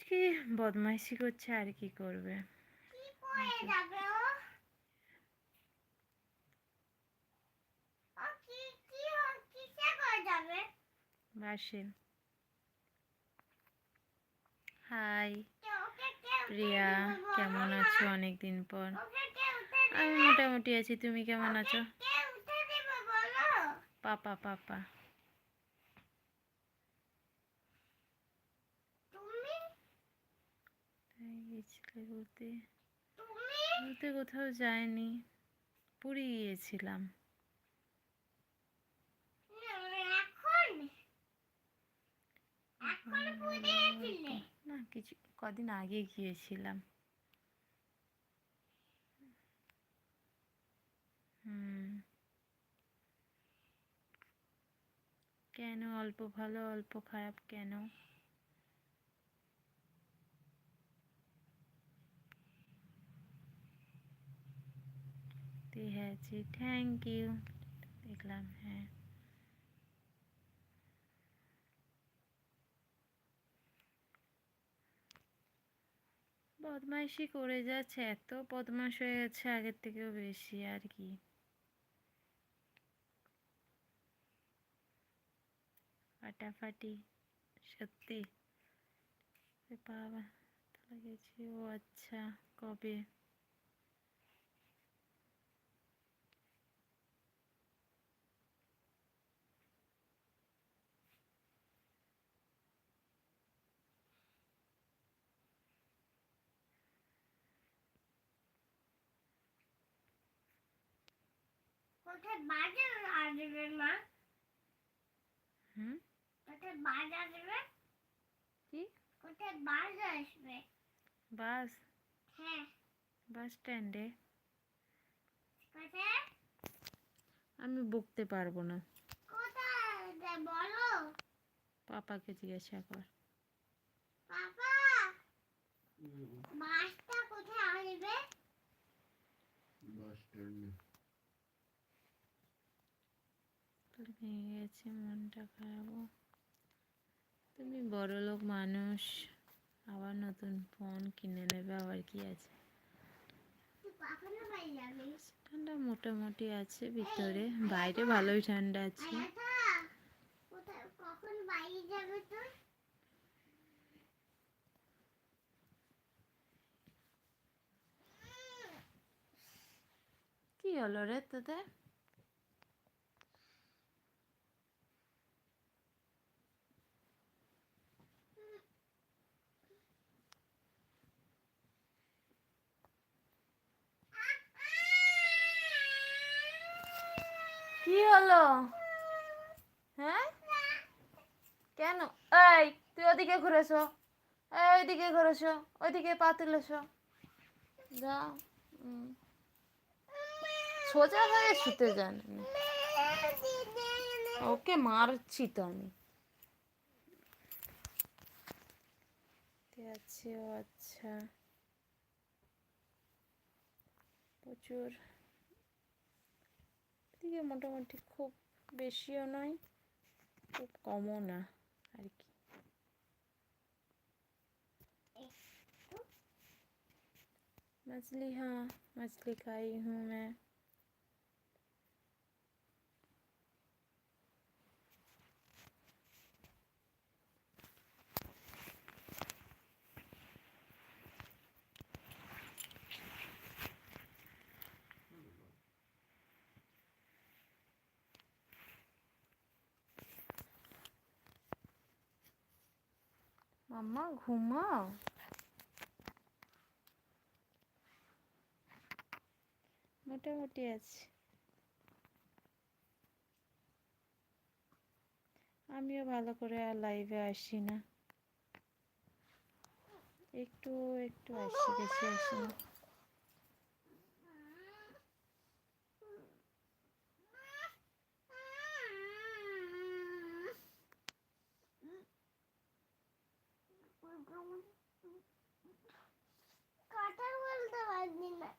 পুচকি বদমাইশি করছে, আর কি করবে। বাসে। হাই প্রিয়া, কেমন আছো অনেকদিন পর? আমি মোটামুটি আছি, তুমি কেমন আছো? পাপা পাপা গেছিলে ঘুরতে? ঘুরতে কোথাও যায়নি, পুরী গিয়েছিলাম। না, কিছু কদিন আগে গিয়েছিলাম। কেন অল্প ভালো অল্প খারাপ কেন? হ্যাঁ, থ্যাংক ইউ। দেখলাম, হ্যাঁ। বদমাইশি করে যাচ্ছে, এত বদমাশ হয়ে গেছে আগের থেকেও বেশি, আর কি। ফাটাফাটি সত্যি। বাবা গেছি, ও আচ্ছা, কবে? কোথায় বাজার আসবে মা? কোথায় বাস আসবে? কি কোথায় বাস আসবে? বাস? হ্যাঁ। বাস স্ট্যান্ডে। কোথায়? আমি বকতে পারবো না। কোথায় বলো? পাপাকে জিজ্ঞাসা কর। পাপা, বাসটা কোথায় আসবে? বাস স্ট্যান্ডে। ভেঙে গেছে, মনটা খারাপ। তুমি বড়লোক মানুষ, আবার নতুন ফোন কিনে নেবে, আবার কি আছে। ঠান্ডা মোটামুটি আছে ভিতরে, বাইরে ভালোই ঠান্ডা আছে। কখন বাইরে যাবে তুই? কি হলো রে তোদের? কি হলো? হ্যাঁ, কেন? এই তুই ওদিকে ঘুরেছো, ওইদিকে ঘুরেছো, ওইদিকে পা তুলেছো, যা। সোজা হয়ে শুতে যান। ওকে মারছি তো আমি। আছে, ও আচ্ছা। প্রচুর এদিকে মোটামুটি, খুব বেশিও নয়, খুব কমও না, আর কি। मछली, हाँ मछली खाई हूँ मैं। মাম্মা ঘুমাও। মোটামুটি আছে। আমিও ভালো করে আর লাইভে আসি না, একটু একটু আসি, বেশি আসি না। কথা বলতে পারছি না।